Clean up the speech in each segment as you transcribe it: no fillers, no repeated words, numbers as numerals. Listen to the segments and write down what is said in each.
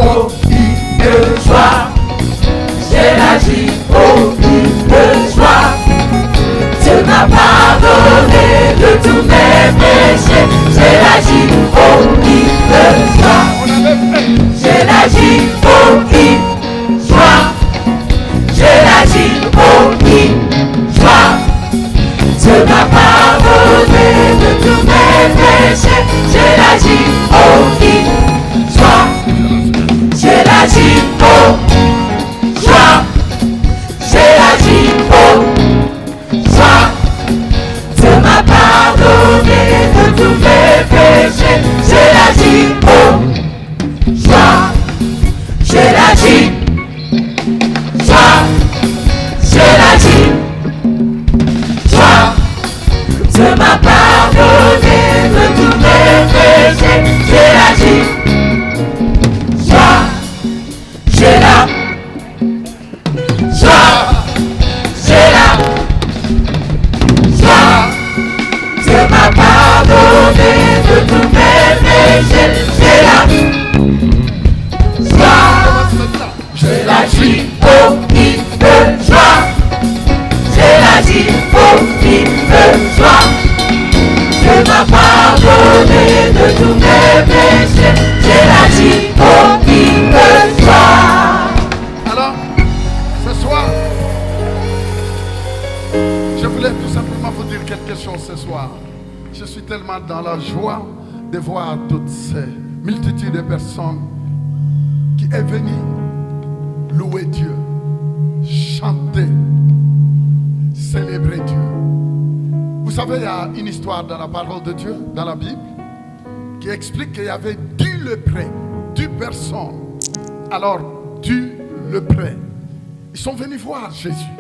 de joie. J'ai la J-O-I de joie. Dieu m'a pardonné de tous mes péchés. J'ai la J-O-I de joie. J'ai la J-O-I joie. J'ai la J-O-I joie. Dieu m'a pardonné de tous mes péchés. J'ai la J-O-I joie. J'ai la J-O-I joie. J'ai la J-O-I joie. Dieu m'a pardonné de tous mes péchés. J'ai la J-O-I joie. J'ai la J-O-I joie. J'ai la J-O-I joie. Dieu m'a pardonné de tous mes péchés. J'ai la J-O-I joie. J'ai la joie. J'ai la joie. Dieu m'a pardonné de tous mes péchés. J'ai la joie. J'ai la J-O-I de joie. J'ai la J-O-I de joie. Dieu m'a pardonné de tous mes péchés. J'ai la J-O-I de joie. Alors, ce soir, je voulais tout simplement vous dire quelque chose ce soir. Je suis tellement dans la joie de voir toutes ces multitudes de personnes qui est venues louer Dieu, chanter, célébrer Dieu. Vous savez, il y a une histoire dans la parole de Dieu, dans la Bible, qui explique qu'il y avait 10 lépreux, 10 personnes. Alors, 10 lépreux, ils sont venus voir Jésus.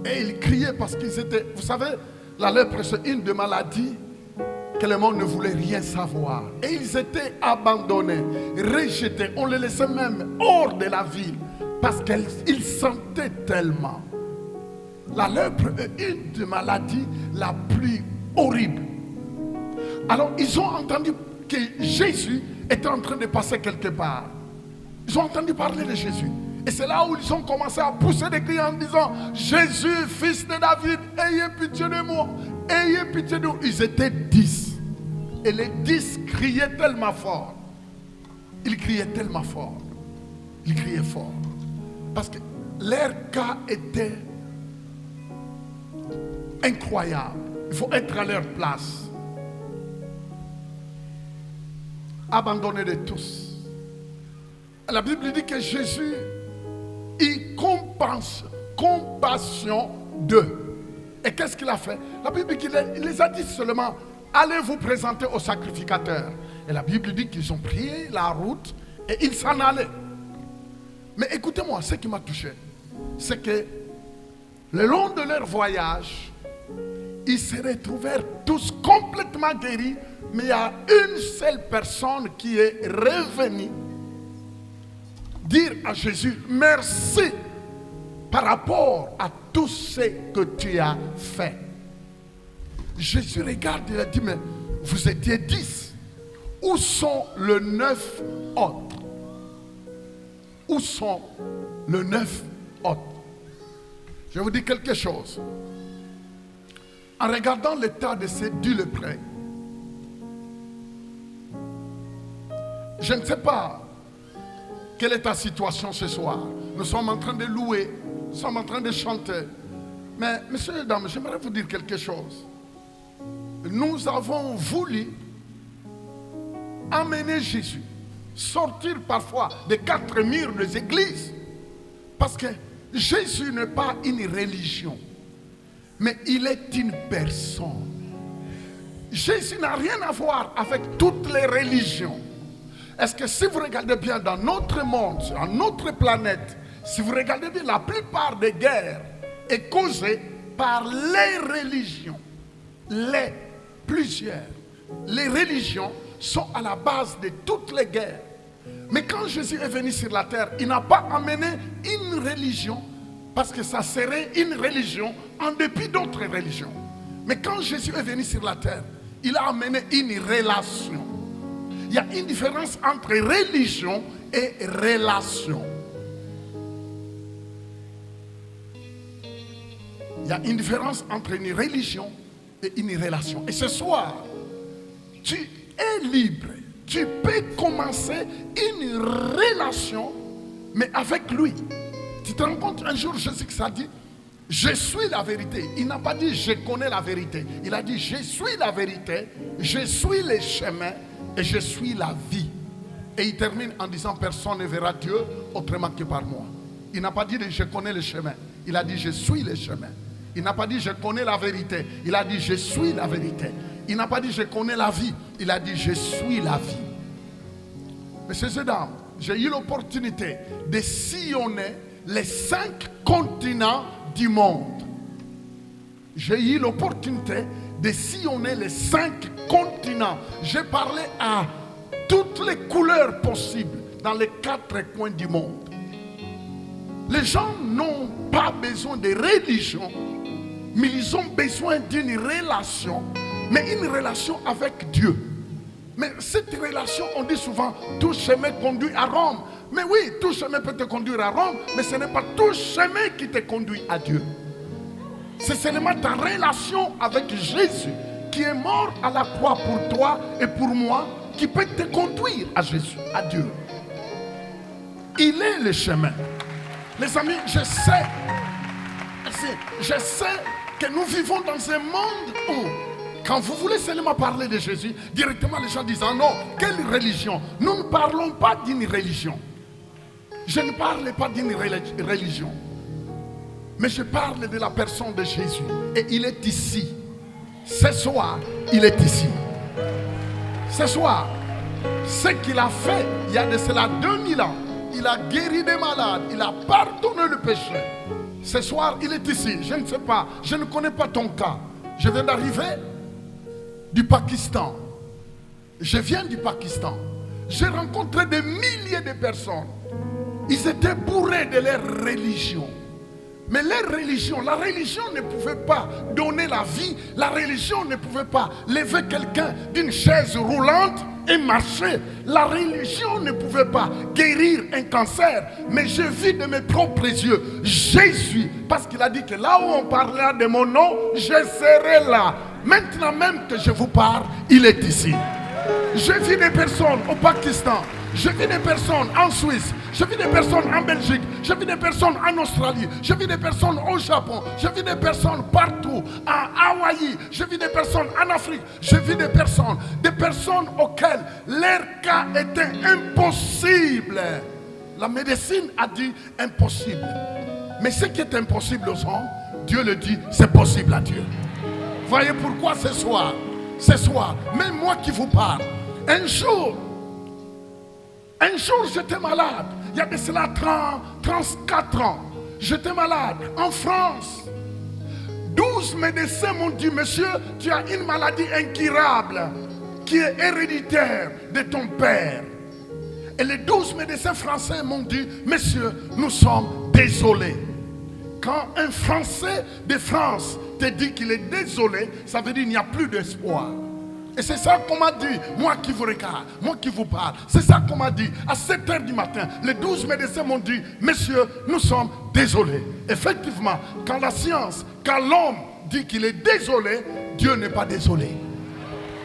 Et ils criaient parce qu'ils étaient... Vous savez, la lèpre, c'est une des maladies que le monde ne voulait rien savoir. Et ils étaient abandonnés, rejetés. On les laissait même hors de la ville parce qu'ils sentaient tellement. La lèpre est une des maladies la plus horrible. Alors, ils ont entendu que Jésus était en train de passer quelque part. Ils ont entendu parler de Jésus. Et c'est là où ils ont commencé à pousser des cris en disant: Jésus, fils de David, ayez pitié de moi. Ayez pitié de nous. Ils étaient 10. Et les 10 criaient tellement fort. Ils criaient tellement fort. Ils criaient fort. Parce que leur cas était incroyable. Il faut être à leur place. Abandonné de tous. La Bible dit que Jésus il compassion d'eux. Et qu'est-ce qu'il a fait? La Bible dit qu'il les a dit seulement: allez vous présenter au sacrificateur. Et la Bible dit qu'ils ont pris la route et ils s'en allaient. Mais écoutez-moi, ce qui m'a touché, c'est que le long de leur voyage, ils se retrouvèrent tous complètement guéris, mais il y a une seule personne qui est revenue dire à Jésus: merci par rapport à tout ce que tu as fait. Jésus regarde et a dit: mais vous étiez 10. Où sont les 9 autres? Où sont les 9 autres? Je vous dis quelque chose. En regardant l'état de ces 10 lépreux, je ne sais pas quelle est ta situation ce soir. Nous sommes en train de louer, nous sommes en train de chanter. Mais, messieurs et dames, j'aimerais vous dire quelque chose. Nous avons voulu amener Jésus, sortir parfois des 4 murs des églises. Parce que Jésus n'est pas une religion, mais il est une personne. Jésus n'a rien à voir avec toutes les religions. Est-ce que si vous regardez bien dans notre monde, sur notre planète, si vous regardez bien, la plupart des guerres est causée par les religions. Les religions sont à la base de toutes les guerres. Mais quand Jésus est venu sur la terre, il n'a pas amené une religion, parce que ça serait une religion en dépit d'autres religions. Mais quand Jésus est venu sur la terre, il a amené une relation. Il y a une différence entre religion et relation. Il y a une différence entre une religion et une relation. Et ce soir, tu es libre. Tu peux commencer une relation, mais avec lui. Tu te rends compte, un jour, Jésus a dit, je suis la vérité. Il n'a pas dit, je connais la vérité. Il a dit, je suis la vérité, je suis le chemin et je suis la vie. Et il termine en disant, personne ne verra Dieu autrement que par moi. Il n'a pas dit, je connais le chemin. Il a dit, je suis le chemin. Il n'a pas dit, je connais la vérité. Il a dit, je suis la vérité. Il n'a pas dit, je connais la vie. Il a dit, je suis la vie. Messieurs et dames, j'ai eu l'opportunité de sillonner les 5 continents du monde. J'ai eu l'opportunité de sillonner les 5 continents. J'ai parlé à toutes les couleurs possibles dans les 4 coins du monde. Les gens n'ont pas besoin de religion, mais ils ont besoin d'une relation, mais une relation avec Dieu. Mais cette relation, on dit souvent, tout chemin conduit à Rome. Mais oui, tout chemin peut te conduire à Rome, mais ce n'est pas tout chemin qui te conduit à Dieu. C'est seulement ta relation avec Jésus qui est mort à la croix pour toi et pour moi qui peut te conduire à Jésus, à Dieu. Il est le chemin. Les amis, je sais que nous vivons dans un monde où, quand vous voulez seulement parler de Jésus, directement les gens disent, ah non, quelle religion? Nous ne parlons pas d'une religion. Je ne parle pas d'une religion. Mais je parle de la personne de Jésus. Et il est ici. Ce soir, il est ici. Ce soir, ce qu'il a fait, il y a de cela 2000 ans, il a guéri des malades, il a pardonné le péché. Ce soir, il est ici. Je ne sais pas, je ne connais pas ton cas. Je viens d'arriver du Pakistan. Je viens du Pakistan. J'ai rencontré des milliers de personnes. Ils étaient bourrés de leur religion. Mais leur religion, la religion ne pouvait pas donner la vie. La religion ne pouvait pas lever quelqu'un d'une chaise roulante et marcher. La religion ne pouvait pas guérir un cancer. Mais je vis de mes propres yeux Jésus, parce qu'il a dit que là où on parlera de mon nom, je serai là. Maintenant même que je vous parle, il est ici. Je vis des personnes au Pakistan. Je vis des personnes en Suisse, je vis des personnes en Belgique, je vis des personnes en Australie, je vis des personnes au Japon, je vis des personnes partout, à Hawaï, je vis des personnes en Afrique, je vis des personnes auxquelles leur cas était impossible. La médecine a dit impossible. Mais ce qui est impossible aux hommes, Dieu le dit, c'est possible à Dieu. Voyez pourquoi ce soir, même moi qui vous parle, un jour j'étais malade, il y a de cela 34 ans, j'étais malade en France. 12 médecins m'ont dit, monsieur, tu as une maladie incurable qui est héréditaire de ton père. Et les 12 médecins français m'ont dit, monsieur, nous sommes désolés. Quand un Français de France te dit qu'il est désolé, ça veut dire qu'il n'y a plus d'espoir. Et c'est ça qu'on m'a dit, moi qui vous regarde, moi qui vous parle. C'est ça qu'on m'a dit. À 7 h du matin, les 12 médecins m'ont dit, messieurs, nous sommes désolés. Effectivement, quand la science, quand l'homme dit qu'il est désolé, Dieu n'est pas désolé.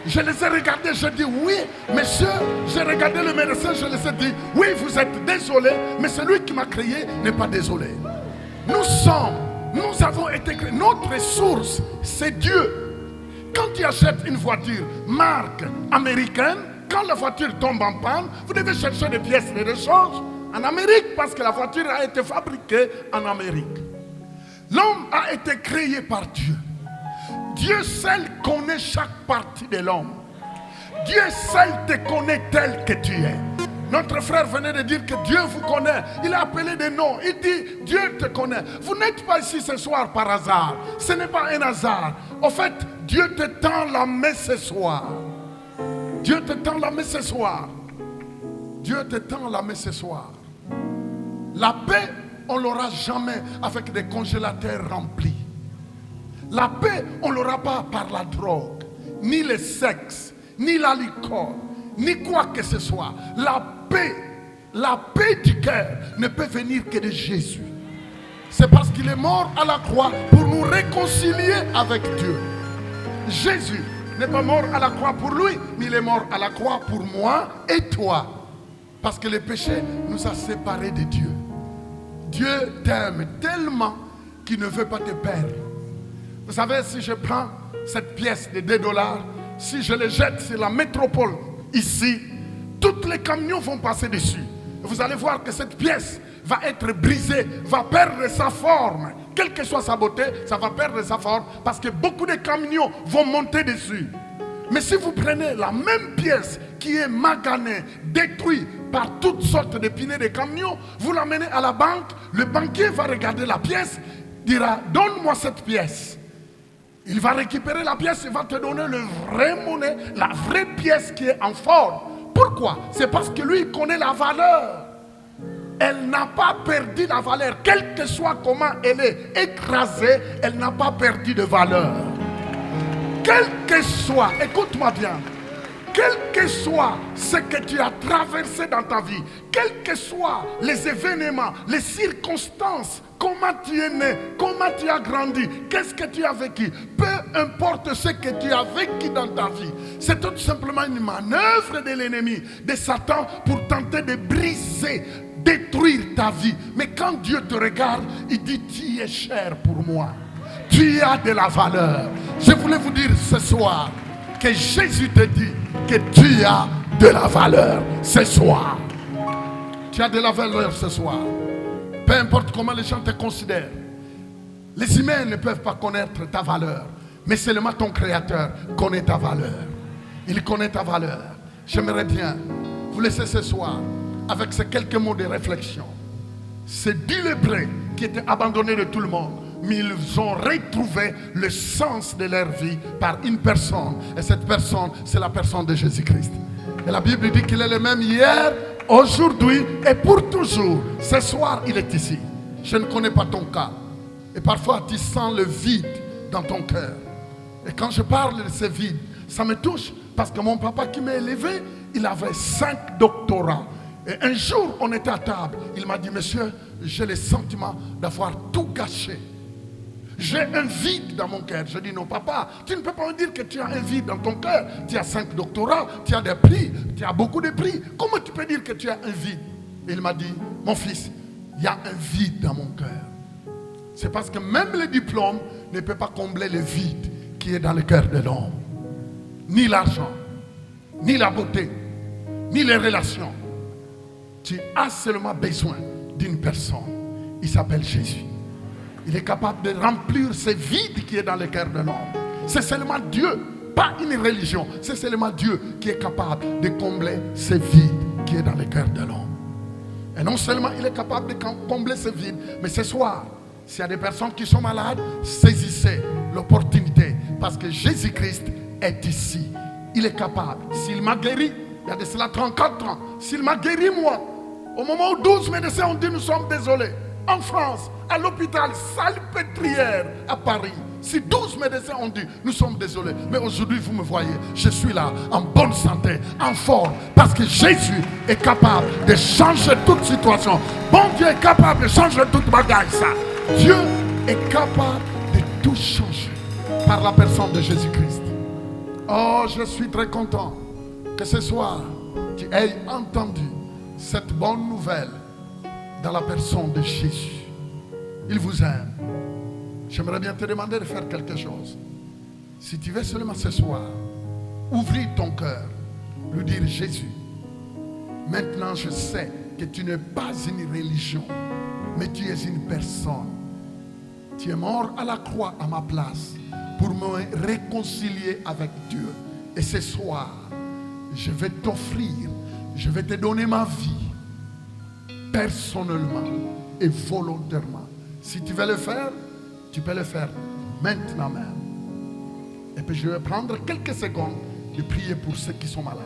Je les ai regardés, je dis oui, messieurs, j'ai regardé le médecin, je les ai dit, oui, vous êtes désolés, mais celui qui m'a créé n'est pas désolé. Nous avons été créés. Notre source, c'est Dieu. Quand tu achètes une voiture marque américaine, quand la voiture tombe en panne, vous devez chercher des pièces de rechange en Amérique parce que la voiture a été fabriquée en Amérique. L'homme a été créé par Dieu. Dieu seul connaît chaque partie de l'homme. Dieu seul te connaît tel que tu es. Notre frère venait de dire que Dieu vous connaît. Il a appelé des noms. Il dit, Dieu te connaît. Vous n'êtes pas ici ce soir par hasard. Ce n'est pas un hasard. En fait, Dieu te tend la main ce soir. Dieu te tend la main ce soir. Dieu te tend la main ce soir. La paix, on ne l'aura jamais avec des congélateurs remplis. La paix, on ne l'aura pas par la drogue, ni le sexe, ni l'alcool, ni quoi que ce soit. La paix du cœur ne peut venir que de Jésus. C'est parce qu'il est mort à la croix pour nous réconcilier avec Dieu. Jésus n'est pas mort à la croix pour lui, mais il est mort à la croix pour moi et toi. Parce que le péché nous a séparés de Dieu. Dieu t'aime tellement qu'il ne veut pas te perdre. Vous savez, si je prends cette pièce de 2 $, si je le jette sur la métropole ici, tous les camions vont passer dessus. Vous allez voir que cette pièce va être brisée, va perdre sa forme. Quelle que soit sa beauté, ça va perdre sa forme parce que beaucoup de camions vont monter dessus. Mais si vous prenez la même pièce qui est maganée, détruite par toutes sortes de pinets de camions, vous l'amenez à la banque, le banquier va regarder la pièce, dira « Donne-moi cette pièce ». Il va récupérer la pièce et va te donner le vrai monnaie, la vraie pièce qui est en forme. Pourquoi? C'est parce que lui, il connaît la valeur. Elle n'a pas perdu la valeur. Quel que soit comment elle est écrasée, elle n'a pas perdu de valeur. Quel que soit, écoute-moi bien, quel que soit ce que tu as traversé dans ta vie, quels que soient les événements, les circonstances, comment tu es né, comment tu as grandi, qu'est-ce que tu as vécu, peu importe ce que tu as vécu dans ta vie, c'est tout simplement une manœuvre de l'ennemi, de Satan, pour tenter de briser, détruire ta vie. Mais quand Dieu te regarde, il dit: tu es cher pour moi, tu as de la valeur. Je voulais vous dire ce soir que Jésus te dit que tu as de la valeur ce soir. Tu as de la valeur ce soir. Peu importe comment les gens te considèrent. Les humains ne peuvent pas connaître ta valeur, mais seulement ton Créateur connaît ta valeur. Il connaît ta valeur. J'aimerais bien vous laisser ce soir avec ces quelques mots de réflexion. Ces 10 lépreux qui étaient abandonnés de tout le monde, mais ils ont retrouvé le sens de leur vie par une personne. Et cette personne, c'est la personne de Jésus-Christ. Et la Bible dit qu'il est le même hier, aujourd'hui et pour toujours. Ce soir, il est ici. Je ne connais pas ton cas. Et parfois, tu sens le vide dans ton cœur. Et quand je parle de ce vide, ça me touche parce que mon papa qui m'a élevé, il avait 5 doctorats. Et un jour, on était à table. Il m'a dit: monsieur, j'ai le sentiment d'avoir tout gâché. J'ai un vide dans mon cœur. Je dis: non papa, tu ne peux pas me dire que tu as un vide dans ton cœur. Tu as 5 doctorats, tu as des prix, tu as beaucoup de prix. Comment tu peux dire que tu as un vide? Et il m'a dit: mon fils, il y a un vide dans mon cœur. C'est parce que même le diplôme ne peut pas combler le vide qui est dans le cœur de l'homme. Ni l'argent, ni la beauté, ni les relations. Tu as seulement besoin d'une personne. Il s'appelle Jésus. Il est capable de remplir ce vide qui est dans le cœur de l'homme. C'est seulement Dieu, pas une religion. C'est seulement Dieu qui est capable de combler ce vide qui est dans le cœur de l'homme. Et non seulement il est capable de combler ce vide, mais ce soir, s'il y a des personnes qui sont malades, saisissez l'opportunité. Parce que Jésus-Christ est ici. Il est capable. S'il m'a guéri, il y a de cela 34 ans. S'il m'a guéri moi, au moment où 12 médecins ont dit: nous sommes désolés. En France, à l'hôpital Salpêtrière à Paris, si 12 médecins ont dit: nous sommes désolés, mais aujourd'hui vous me voyez, je suis là en bonne santé, en forme, parce que Jésus est capable de changer toute situation. Bon Dieu est capable de changer toute bagaille, ça. Dieu est capable de tout changer par la personne de Jésus-Christ. Oh, je suis très content que ce soir tu aies entendu cette bonne nouvelle dans la personne de Jésus. Il vous aime. J'aimerais bien te demander de faire quelque chose. Si tu veux seulement ce soir ouvrir ton cœur, lui dire: Jésus, maintenant je sais que tu n'es pas une religion, mais tu es une personne. Tu es mort à la croix à ma place pour me réconcilier avec Dieu. Et ce soir, je vais t'offrir, je vais te donner ma vie personnellement et volontairement. Si tu veux le faire, tu peux le faire maintenant même. Et puis je vais prendre quelques secondes de prier pour ceux qui sont malades.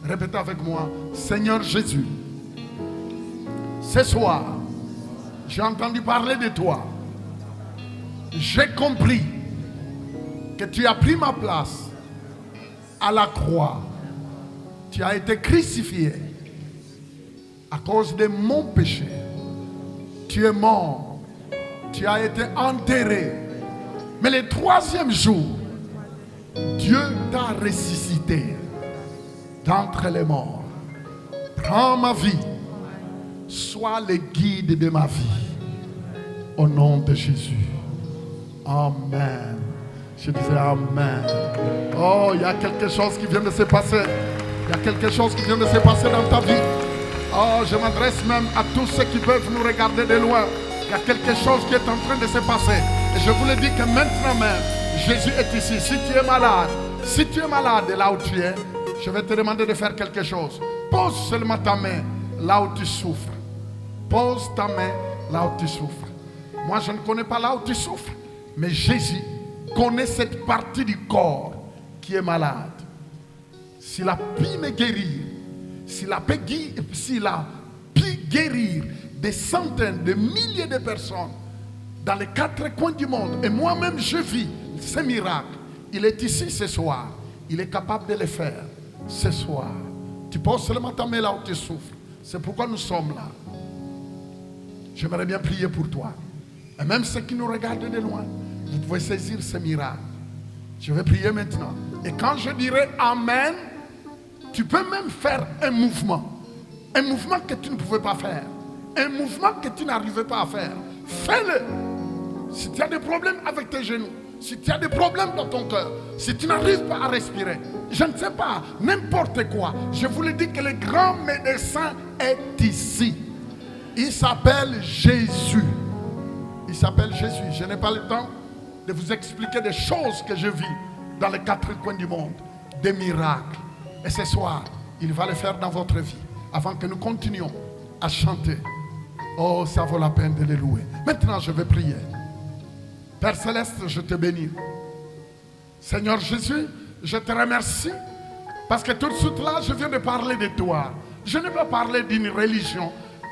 Répétez avec moi: Seigneur Jésus, ce soir, j'ai entendu parler de toi. J'ai compris que tu as pris ma place à la croix. Tu as été crucifié à cause de mon péché. Tu es mort. Tu as été enterré. Mais le troisième jour, Dieu t'a ressuscité d'entre les morts. Prends ma vie. Sois le guide de ma vie. Au nom de Jésus. Amen. Je disais Amen. Oh, il y a quelque chose qui vient de se passer. Il y a quelque chose qui vient de se passer dans ta vie. Oh, je m'adresse même à tous ceux qui peuvent nous regarder de loin. Il y a quelque chose qui est en train de se passer. Et je vous le dis que maintenant même, Jésus est ici. Si tu es malade là où tu es, je vais te demander de faire quelque chose. Pose seulement ta main là où tu souffres. Pose ta main là où tu souffres. Moi, je ne connais pas là où tu souffres. Mais Jésus connaît cette partie du corps qui est malade. S'il a pu me guérir, s'il a pu guérir des centaines, de milliers de personnes dans les 4 coins du monde, et moi-même je vis ce miracle, il est ici ce soir. Il est capable de le faire ce soir. Tu poses seulement ta main là où tu souffres. C'est pourquoi nous sommes là. J'aimerais bien prier pour toi. Et même ceux qui nous regardent de loin, vous pouvez saisir ce miracle. Je vais prier maintenant. Et quand je dirai Amen, tu peux même faire un mouvement. Un mouvement que tu ne pouvais pas faire. Un mouvement que tu n'arrivais pas à faire. Fais-le. Si tu as des problèmes avec tes genoux, si tu as des problèmes dans ton cœur, si tu n'arrives pas à respirer, je ne sais pas, n'importe quoi, je vous le dis que le grand médecin est ici. Il s'appelle Jésus. Il s'appelle Jésus. Je n'ai pas le temps de vous expliquer des choses que je vis dans les 4 coins du monde. Des miracles. Et ce soir, il va le faire dans votre vie. Avant que nous continuions à chanter. Oh, ça vaut la peine de le louer. Maintenant, je vais prier. Père Céleste, je te bénis. Seigneur Jésus, je te remercie. Parce que tout de suite là, je viens de parler de toi. Je n'ai pas parlé d'une religion.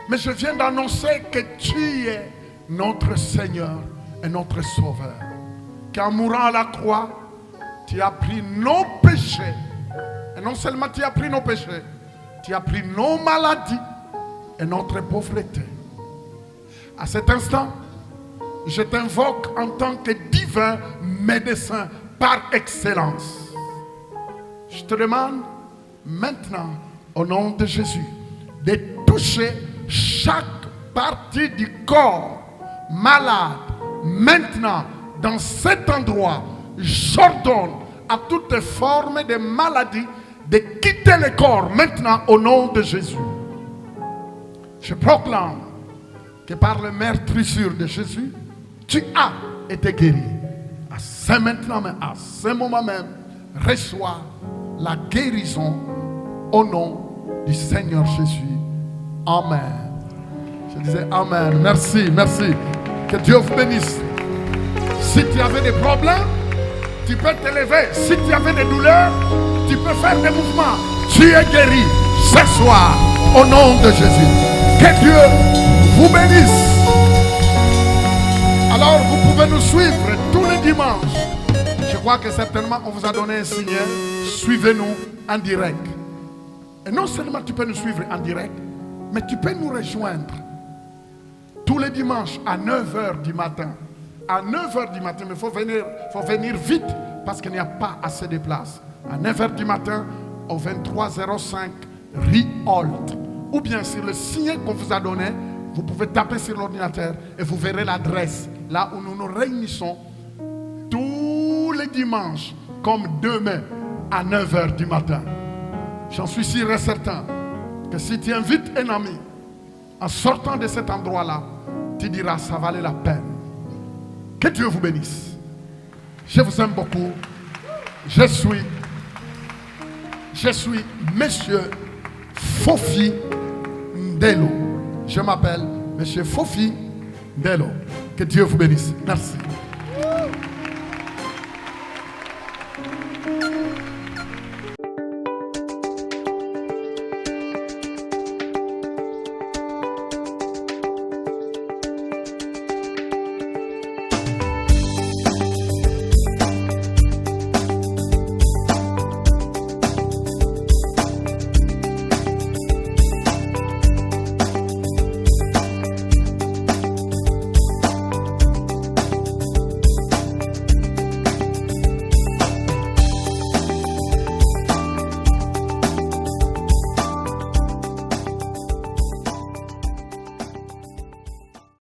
Mais je viens d'annoncer que tu es notre Seigneur et notre Sauveur. Qu'en mourant à la croix, tu as pris nos péchés. Et non seulement tu as pris nos péchés, tu as pris nos maladies et notre pauvreté. À cet instant, je t'invoque en tant que divin médecin par excellence. Je te demande maintenant, au nom de Jésus, de toucher chaque partie du corps malade. Maintenant, dans cet endroit, j'ordonne à toute forme de maladie de quitter le corps maintenant au nom de Jésus. Je proclame que par le meurtrissure de Jésus, tu as été guéri. À ce maintenant même, à ce moment même, reçois la guérison au nom du Seigneur Jésus. Amen. Je disais Amen. Merci, merci. Que Dieu vous bénisse. Si tu avais des problèmes, tu peux te lever. Si tu avais des douleurs, tu peux faire des mouvements. Tu es guéri ce soir au nom de Jésus. Que Dieu vous bénisse. Alors vous pouvez nous suivre tous les dimanches. Je crois que certainement on vous a donné un signal. Suivez-nous en direct. Et non seulement tu peux nous suivre en direct, mais tu peux nous rejoindre tous les dimanches à 9h du matin. À 9h du matin, mais il faut venir vite parce qu'il n'y a pas assez de place. À 9h du matin, au 2305 rue Holt. Ou bien sur le signe qu'on vous a donné, vous pouvez taper sur l'ordinateur et vous verrez l'adresse. Là où nous nous réunissons tous les dimanches, comme demain, à 9h du matin. J'en suis sûr et certain que si tu invites un ami, en sortant de cet endroit-là, tu diras, ça valait la peine. Que Dieu vous bénisse. Je vous aime beaucoup. Je suis Monsieur Fofi Ndelo. Je m'appelle Monsieur Fofi Ndelo. Que Dieu vous bénisse. Merci.